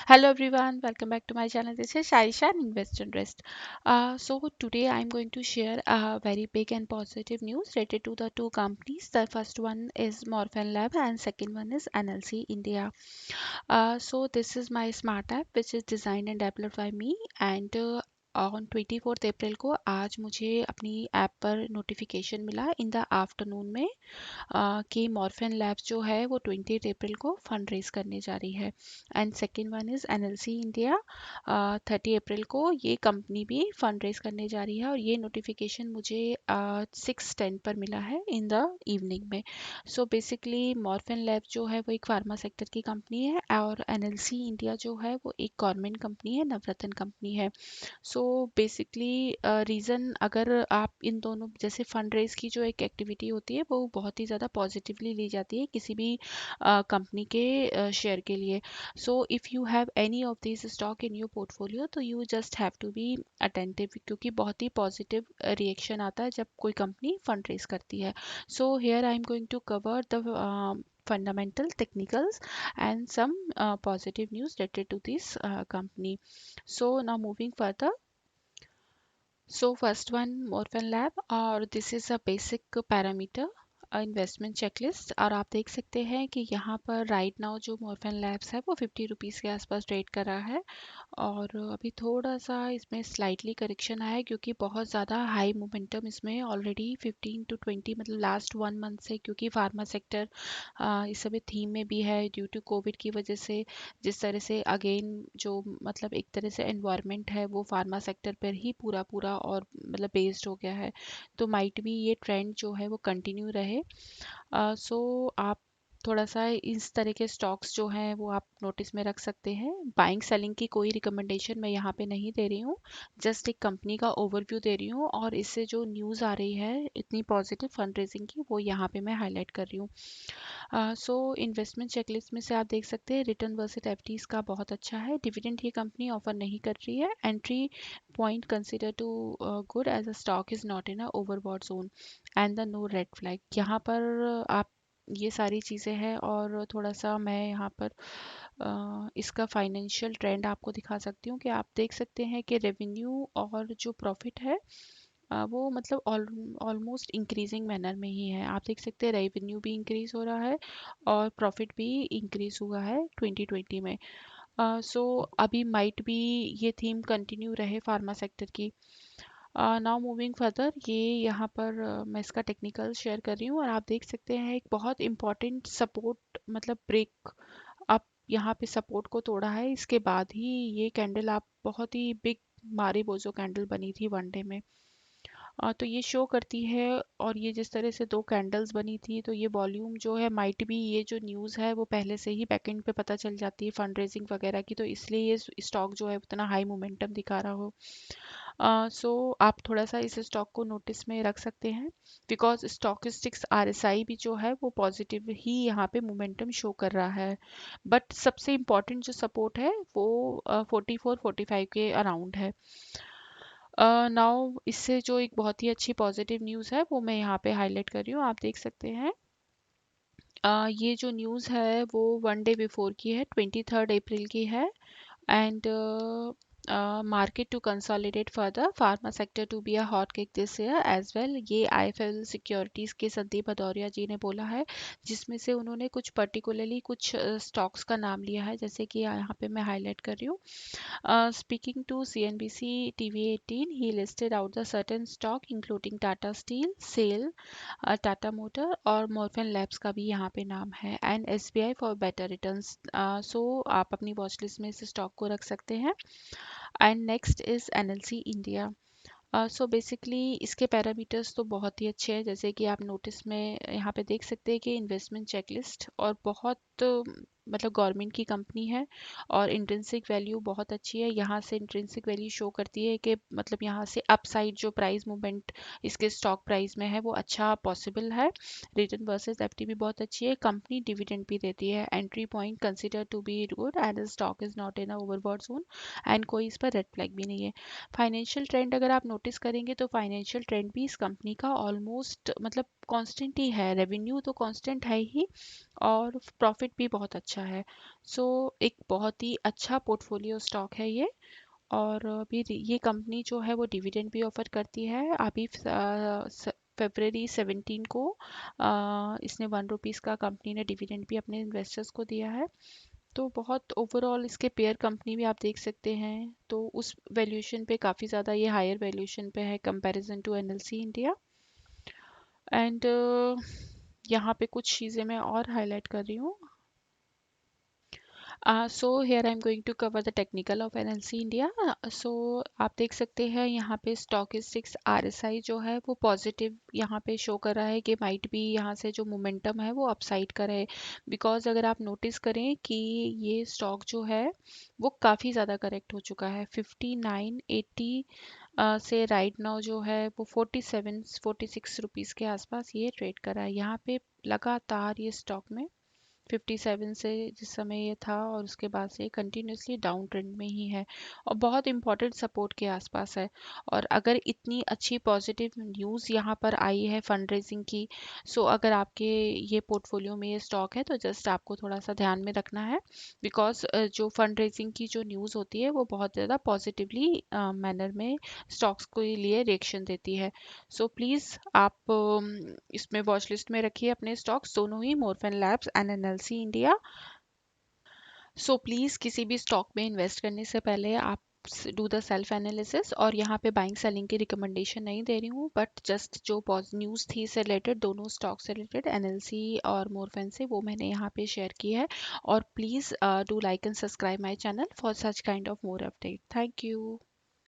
Hello everyone, welcome back to my channel. This is Shaisha and Invest and Rest. So today I'm going to share a very big and positive news related to the two companies. The first one is Morphin Lab and second one is NLC India. So this is my smart app which is designed and developed by me and on 24 अप्रैल को आज मुझे अपनी app पर notification मिला in the afternoon में कि morphine labs जो है वो 20 अप्रैल को फंड रेज करने जा रही है and second one is NLC India 30 अप्रैल को ये कंपनी भी फंड रेज करने जा रही है और ये नोटिफिकेशन मुझे 6:10 पर मिला है इन द इवनिंग में। सो बेसिकली मॉर्फिन लैब जो है वो एक फार्मा सेक्टर की कंपनी है और एनएलसी इंडिया जो है वो एक गवर्नमेंट कंपनी है, नवरत्न कंपनी है। सो बेसिकली रीज़न अगर आप इन दोनों जैसे फंड रेज की जो एक एक्टिविटी होती है वो बहुत ही ज़्यादा पॉजिटिवली ली जाती है किसी भी कंपनी के शेयर के लिए। So if you have any of this stock in your portfolio तो you just have to be attentive क्योंकि बहुत ही पॉजिटिव रिएक्शन आता है जब कोई कंपनी फंड रेज करती है। So here I am going to cover the fundamental technicals and some positive news related to this company. So now moving further. So first one Morphin Lab और this is a basic parameter investment checklist और आप देख सकते हैं कि यहाँ पर right now जो मॉर्फिन लैब्स है वो 50 रुपीज़ के आसपास ट्रेड कर रहा है और अभी थोड़ा सा इसमें स्लाइटली करेक्शन आया है क्योंकि बहुत ज़्यादा हाई मोमेंटम इसमें ऑलरेडी 15 to 20 मतलब लास्ट 1 मंथ से क्योंकि फार्मा सेक्टर इस समय थीम में भी है ड्यू टू कोविड की वजह से जिस तरह से अगेन जो मतलब एक तरह से एनवायरनमेंट है वो फार्मा सेक्टर पर ही पूरा पूरा और मतलब बेस्ड हो गया है तो माइट भी ये ट्रेंड जो है वो कंटिन्यू रहे। सो आप थोड़ा सा इस तरह के स्टॉक्स जो हैं वो आप नोटिस में रख सकते हैं। बाइंग सेलिंग की कोई रिकमेंडेशन मैं यहाँ पे नहीं दे रही हूँ, जस्ट एक कंपनी का ओवरव्यू दे रही हूँ और इससे जो न्यूज़ आ रही है इतनी पॉजिटिव फंड रेजिंग की वो यहाँ पे मैं हाईलाइट कर रही हूँ। सो इन्वेस्टमेंट चेकलिस्ट में से आप देख सकते हैं रिटर्न वर्सेस एफडीज का बहुत अच्छा है। डिविडेंड ये कंपनी ऑफर नहीं कर रही है। Entry point consider to good as a stock is not in a overbought zone and the no red flag. यहाँ पर आप ये सारी चीज़ें हैं और थोड़ा सा मैं यहाँ पर इसका फाइनेंशियल ट्रेंड आपको दिखा सकती हूँ कि आप देख सकते हैं कि रेवेन्यू और जो प्रॉफिट है वो मतलब ऑलमोस्ट इंक्रीजिंग मैनर में ही है। आप देख सकते हैं रेवेन्यू भी इंक्रीज हो रहा है और प्रॉफिट भी इंक्रीज हुआ है 2020 में। सो अभी माइट भी ये थीम कंटिन्यू रहे फार्मा सेक्टर की। नाउ मूविंग फर्दर ये यहाँ पर मैं इसका टेक्निकल शेयर कर रही हूँ और आप देख सकते हैं एक बहुत इंपॉर्टेंट सपोर्ट मतलब ब्रेक अप यहाँ पे सपोर्ट को तोड़ा है। इसके बाद ही ये कैंडल आप बहुत ही बिग मारी बोझो कैंडल बनी थी वन डे में। तो ये शो करती है और ये जिस तरह से दो कैंडल्स बनी थी तो ये वॉल्यूम जो है माइट भी ये जो न्यूज़ है वो पहले से ही बैकएंड पे पता चल जाती है फंड रेजिंग वगैरह की तो इसलिए ये स्टॉक जो है उतना हाई मोमेंटम दिखा रहा हो। सो आप थोड़ा सा इस स्टॉक को नोटिस में रख सकते हैं बिकॉज स्टॉकिस्टिक्स आरएसआई भी जो है वो पॉजिटिव ही यहाँ पे मोमेंटम शो कर रहा है। बट सबसे इम्पॉर्टेंट जो सपोर्ट है वो 44-45 के अराउंड है। नाउ इससे जो एक बहुत ही अच्छी पॉजिटिव न्यूज़ है वो मैं यहाँ पे हाईलाइट कर रही हूँ। आप देख सकते हैं ये जो न्यूज़ है वो वन डे बिफोर की है, 23 अप्रैल की है। And market to consolidate further, pharma sector to be a hot cake this year as well। ये IIFL सिक्योरिटीज़ के संदीप भदौरिया जी ने बोला है जिसमें से उन्होंने कुछ पर्टिकुलरली कुछ स्टॉक्स का नाम लिया है जैसे कि यहाँ पे मैं हाईलाइट कर रही हूँ। Speaking to CNBC TV18, he listed out the certain stock including Tata Steel, SAIL, Tata motor और मॉर्फिन लैब्स का भी यहाँ पे नाम है and SBI for better returns. So आप अपनी वॉच लिस्ट में इस स्टॉक को रख सकते हैं। And next is NLC India. So basically इसके पैरामीटर्स तो बहुत ही अच्छे हैं जैसे कि आप नोटिस में यहाँ पे देख सकते हैं कि इन्वेस्टमेंट चेकलिस्ट और बहुत मतलब गवर्नमेंट की कंपनी है और इंट्रिंसिक वैल्यू बहुत अच्छी है। यहाँ से इंट्रिंसिक वैल्यू शो करती है कि मतलब यहाँ से अपसाइड जो प्राइस मूवमेंट इसके स्टॉक प्राइस में है वो अच्छा पॉसिबल है। रिटर्न वर्सेस एफटी भी बहुत अच्छी है। कंपनी डिविडेंड भी देती है। Entry point consider to be good and stock is not in a overbought zone and कोई इस पर रेड फ्लैग भी नहीं है। फाइनेंशियल ट्रेंड अगर आप नोटिस करेंगे तो फाइनेंशियल ट्रेंड भी इस कंपनी का ऑलमोस्ट मतलब कांस्टेंट ही है, रेवेन्यू तो कांस्टेंट है ही और प्रॉफिट भी बहुत अच्छा है। सो एक बहुत ही अच्छा पोर्टफोलियो स्टॉक है ये। और अभी ये कंपनी जो है वो डिविडेंड भी ऑफर करती है। अभी February 17 को इसने 1 रुपीज़ का कंपनी ने डिविडेंड भी अपने इन्वेस्टर्स को दिया है। तो बहुत ओवरऑल इसके पेयर कंपनी भी आप देख सकते हैं, तो उस वैल्यूएशन पे काफ़ी ज़्यादा ये हायर वैल्यूएशन पे है comparison to NLC India. And यहाँ पे कुछ चीज़ें मैं और हाईलाइट कर रही हूँ। So here I'm going to cover the technical of NLC India. So आप देख सकते हैं यहाँ पे स्टॉकिस्टिक्स RSI जो है वो पॉजिटिव यहाँ पे शो कर रहा है कि माइट भी यहाँ से जो मोमेंटम है वो अपसाइड का रहे। बिकॉज अगर आप नोटिस करें कि ये स्टॉक जो है वो काफ़ी ज़्यादा करेक्ट हो चुका है 5980 से राइट नाउ जो है वो 47-46 रुपीज़ के आसपास ये ट्रेड कर रहा है। यहाँ पे लगातार ये स्टॉक में 57 से जिस समय ये था और उसके बाद से कंटिन्यूसली डाउन ट्रेंड में ही है और बहुत इंपॉर्टेंट सपोर्ट के आसपास है। और अगर इतनी अच्छी पॉजिटिव न्यूज़ यहाँ पर आई है फंड रेजिंग की, सो अगर आपके ये पोर्टफोलियो में ये स्टॉक है तो जस्ट आपको थोड़ा सा ध्यान में रखना है। बिकॉज जो फंड रेजिंग की जो न्यूज़ होती है वो बहुत ज़्यादा पॉजिटिवली मैनर में स्टॉक्स के लिए रिएक्शन देती है। सो प्लीज़ आप इसमें वॉच लिस्ट में रखिए अपने स्टॉक्स दोनों ही, Morepen labs and NLC India. So please किसी भी स्टॉक में इन्वेस्ट करने से पहले आप डू द सेल्फ एनालिसिस। और यहाँ पे बाइंग सेलिंग की रिकमेंडेशन नहीं दे रही हूँ, बट जस्ट जो न्यूज़ थी से रिलेटेड, दोनों स्टॉक से रिलेटेड एनएलसी और मोरफेन से, वो मैंने यहाँ पे शेयर की है। और please do like and subscribe my channel for such kind of more update. Thank you.